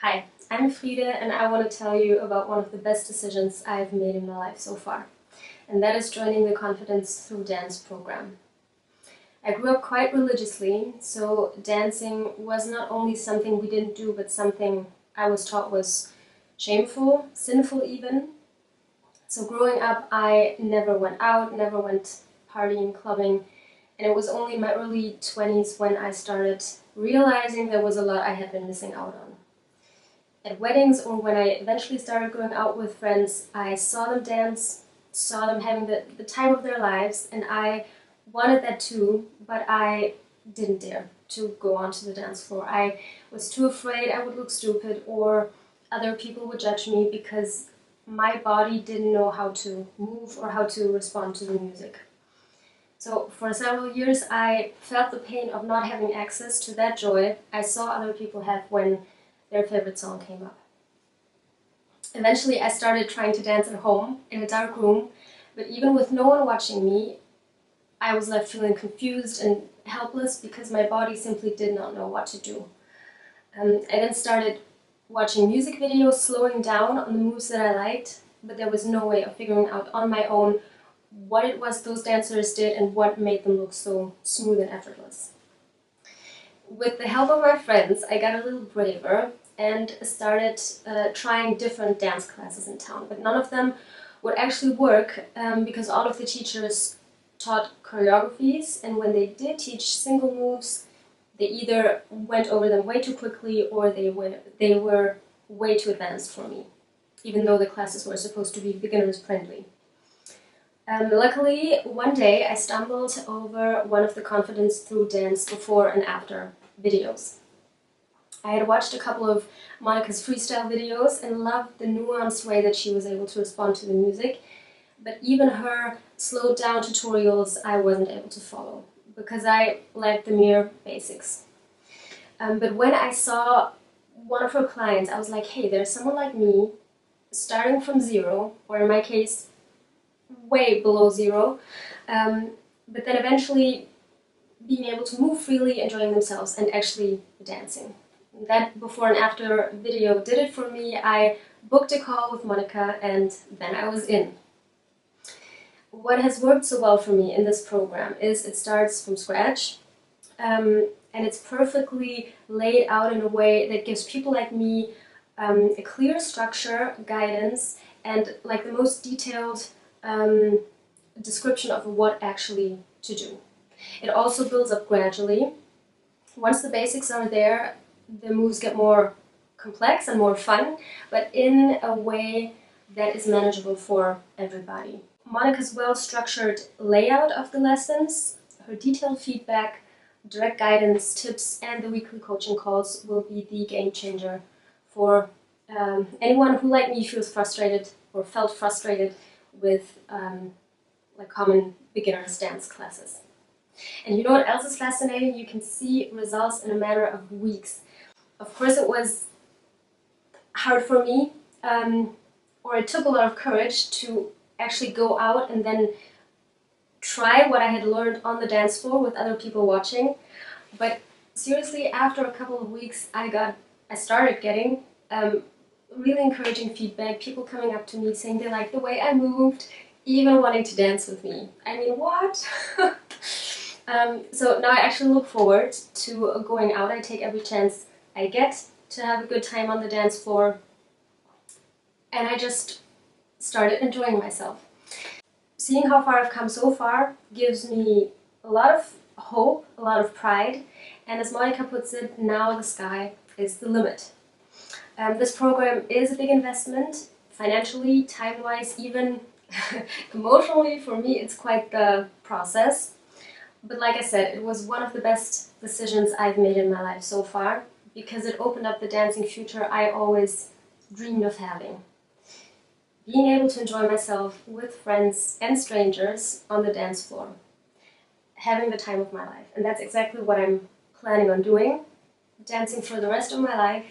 Hi, I'm Friede and I want to tell you about one of the best decisions I've made in my life so far. And that is joining the Confidence Through Dance program. I grew up quite religiously, so dancing was not only something we didn't do, but something I was taught was shameful, sinful even. So growing up, I never went out, never went partying, clubbing, and it was only in my early 20s when I started realizing there was a lot I had been missing out on. At weddings or when I eventually started going out with friends, I saw them dance, saw them having the time of their lives, and I wanted that too, but I didn't dare to go onto the dance floor. I was too afraid I would look stupid or other people would judge me because my body didn't know how to move or how to respond to the music. So for several years I felt the pain of not having access to that joy I saw other people have when their favorite song came up. Eventually I started trying to dance at home in a dark room, but even with no one watching me, I was left feeling confused and helpless because my body simply did not know what to do. I then started watching music videos, slowing down on the moves that I liked, but there was no way of figuring out on my own what it was those dancers did and what made them look so smooth and effortless. With the help of my friends, I got a little braver and started trying different dance classes in town, but none of them would actually work because all of the teachers taught choreographies, and when they did teach single moves, they either went over them way too quickly or they were way too advanced for me, even though the classes were supposed to be beginners friendly. Luckily, one day I stumbled over one of the Confidence Through Dance before and after videos. I had watched a couple of Monica's freestyle videos and loved the nuanced way that she was able to respond to the music, but even her slowed down tutorials I wasn't able to follow because I lacked the mere basics. But when I saw one of her clients, I was like, hey, there's someone like me starting from zero, or in my case, way below zero, but then eventually being able to move freely, enjoying themselves, and actually dancing. That before and after video did it for me. I booked a call with Monica and then I was in. What has worked so well for me in this program is it starts from scratch and it's perfectly laid out in a way that gives people like me a clear structure, guidance, and like the most detailed description of what actually to do. It also builds up gradually. Once the basics are there, the moves get more complex and more fun, but in a way that is manageable for everybody. Monica's well-structured layout of the lessons, her detailed feedback, direct guidance, tips, and the weekly coaching calls will be the game changer for anyone who, like me, feels frustrated or felt frustrated with like common beginner's dance classes. And you know what else is fascinating? You can see results in a matter of weeks. Of course it was hard for me, or it took a lot of courage to actually go out and then try what I had learned on the dance floor with other people watching. But seriously, after a couple of weeks, I started getting really encouraging feedback, people coming up to me saying they liked the way I moved, even wanting to dance with me. I mean, what? So now I actually look forward to going out. I take every chance I get to have a good time on the dance floor, and I just started enjoying myself. Seeing how far I've come so far gives me a lot of hope, a lot of pride, and as Monica puts it, now the sky is the limit. This program is a big investment, financially, time-wise, even emotionally. For me, it's quite the process. But like I said, it was one of the best decisions I've made in my life so far because it opened up the dancing future I always dreamed of having. Being able to enjoy myself with friends and strangers on the dance floor. Having the time of my life. And that's exactly what I'm planning on doing. Dancing for the rest of my life.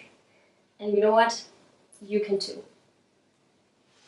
And you know what? You can too.